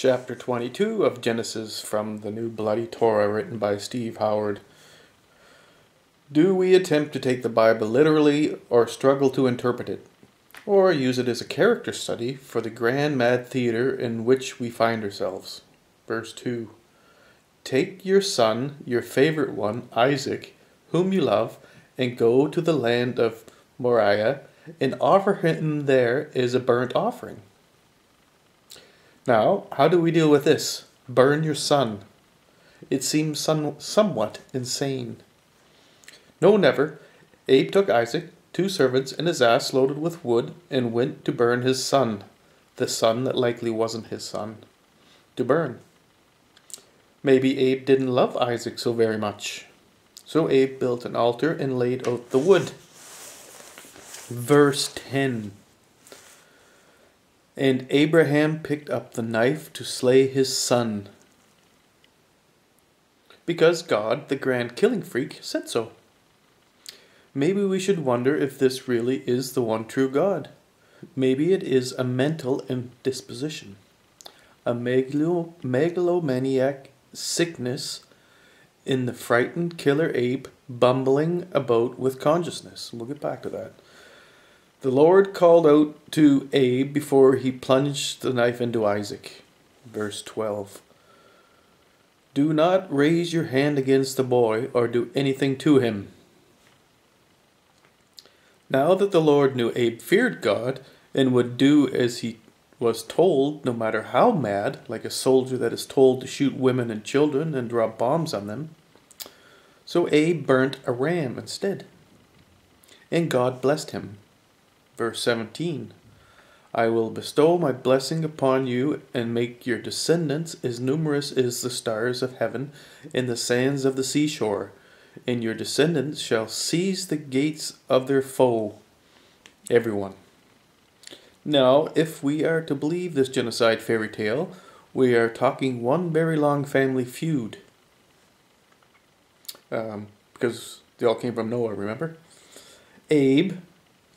Chapter 22 of Genesis from the New Bloody Torah written by Steve Howard. Do we attempt to take the Bible literally or struggle to interpret it? Or use it as a character study for the grand mad theater in which we find ourselves? Verse 2. Take your son, your favorite one, Isaac, whom you love, and go to the land of Moriah, and offer him there as a burnt offering. Now, how do we deal with this? Burn your son. It seems somewhat insane. No, never. Abe took Isaac, 2 servants, and his ass loaded with wood, and went to burn his son, the son that likely wasn't his son, to burn. Maybe Abe didn't love Isaac so very much. So Abe built an altar and laid out the wood. Verse 10. And Abraham picked up the knife to slay his son, because God, the grand killing freak, said so. Maybe we should wonder if this really is the one true God. Maybe it is a mental indisposition, a megalomaniac sickness in the frightened killer ape bumbling about with consciousness. We'll get back to that. The Lord called out to Abe before he plunged the knife into Isaac. Verse 12. Do not raise your hand against the boy or do anything to him. Now that the Lord knew Abe feared God and would do as he was told, no matter how mad, like a soldier that is told to shoot women and children and drop bombs on them, so Abe burnt a ram instead. And God blessed him. Verse 17, I will bestow my blessing upon you and make your descendants as numerous as the stars of heaven and the sands of the seashore, and your descendants shall seize the gates of their foe, everyone. Now, if we are to believe this genocide fairy tale, we are talking one very long family feud. Because they all came from Noah, remember?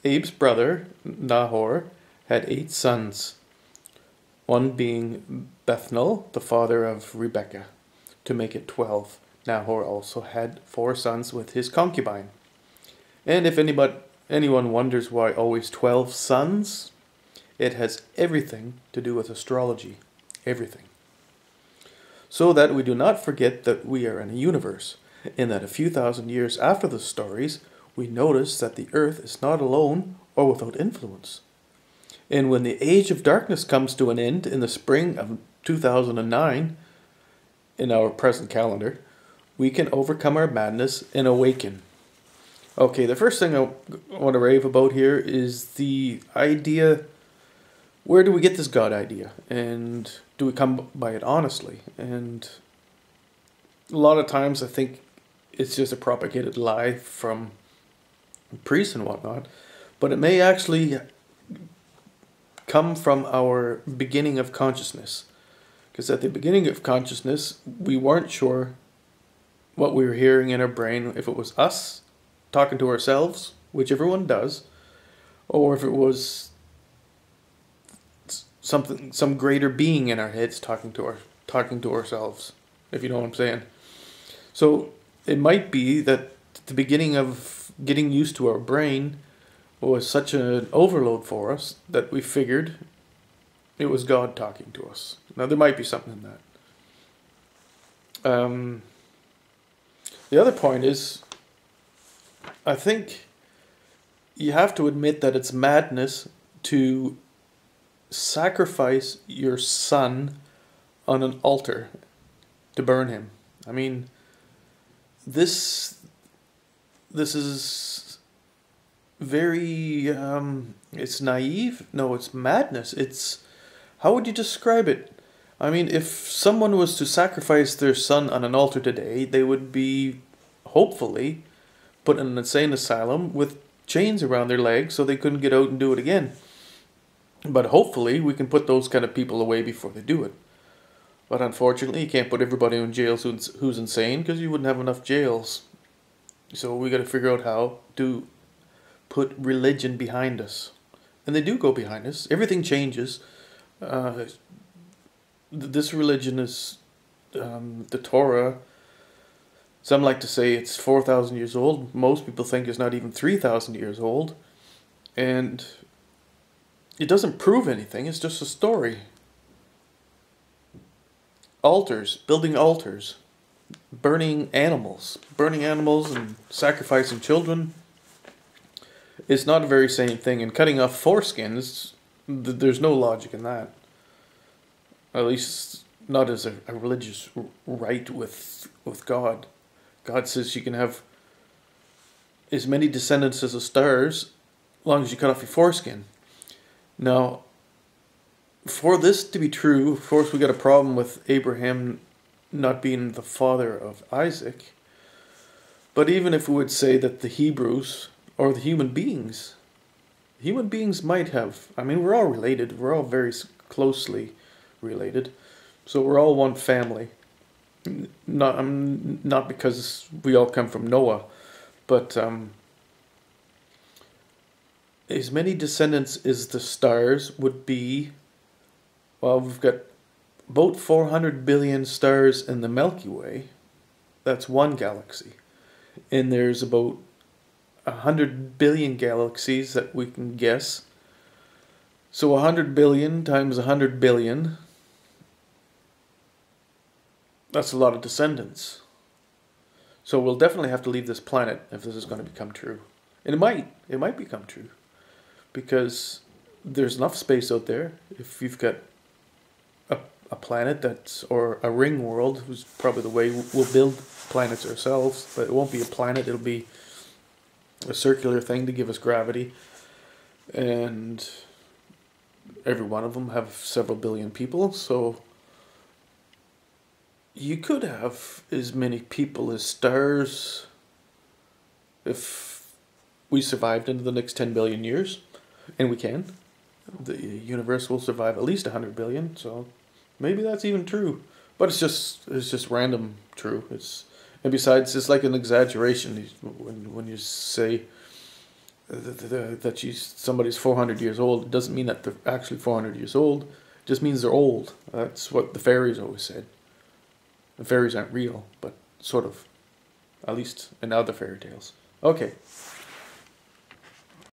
Abe's brother, Nahor, had 8 sons, one being Bethuel, the father of Rebekah, to make it 12. Nahor also had 4 sons with his concubine. And if anyone wonders why always 12 sons, it has everything to do with astrology. Everything. So that we do not forget that we are in a universe, and that a few thousand years after the stories, we notice that the earth is not alone or without influence. And when the age of darkness comes to an end in the spring of 2009, in our present calendar, we can overcome our madness and awaken. Okay, the first thing I want to rave about here is the idea, where do we get this God idea? And do we come by it honestly? And a lot of times I think it's just a propagated lie from priests and whatnot, but it may actually come from our beginning of consciousness, because at the beginning of consciousness we weren't sure what we were hearing in our brain, if it was us talking to ourselves, which everyone does, or if it was some greater being in our heads talking to ourselves, if you know what I'm saying. So it might be that the beginning of getting used to our brain was such an overload for us that we figured it was God talking to us. Now, there might be something in that. The other point is, I think you have to admit that it's madness to sacrifice your son on an altar to burn him. I mean, this is very, it's naive. No, it's madness. How would you describe it? I mean, if someone was to sacrifice their son on an altar today, they would be, hopefully, put in an insane asylum with chains around their legs so they couldn't get out and do it again. But hopefully, we can put those kind of people away before they do it. But unfortunately, you can't put everybody in jail who's insane, because you wouldn't have enough jails. So we got to figure out how to put religion behind us. And they do go behind us. Everything changes. this religion is the Torah. Some like to say it's 4,000 years old. Most people think it's not even 3,000 years old. And it doesn't prove anything. It's just a story. Altars, building altars, burning animals and sacrificing children. It's not a very sane thing. And cutting off foreskins, there's no logic in that. At least not as a religious rite with God. God says you can have as many descendants as the stars, as long as you cut off your foreskin. Now, for this to be true, of course we got a problem with Abraham not being the father of Isaac. But even if we would say that the Hebrews, or the human beings might have, I mean, we're all related, we're all very closely related, so we're all one family. Not because we all come from Noah, but as many descendants as the stars would be. Well, we've got about 400 billion stars in the Milky Way. That's one galaxy. And there's about 100 billion galaxies that we can guess. So 100 billion times 100 billion, that's a lot of descendants. So we'll definitely have to leave this planet if this is going to become true. And it might become true. Because there's enough space out there. If you've got a planet that's, or a ring world, who's probably the way we'll build planets ourselves, but it won't be a planet, it'll be a circular thing to give us gravity. And every one of them have several billion people, so you could have as many people as stars if we survived into the next 10 billion years. And we can. The universe will survive at least 100 billion, so maybe that's even true. But it's just random true. And besides, it's like an exaggeration when you say that somebody's 400 years old. It doesn't mean that they're actually 400 years old. It just means they're old. That's what the fairies always said. The fairies aren't real, but sort of. At least in other fairy tales. Okay.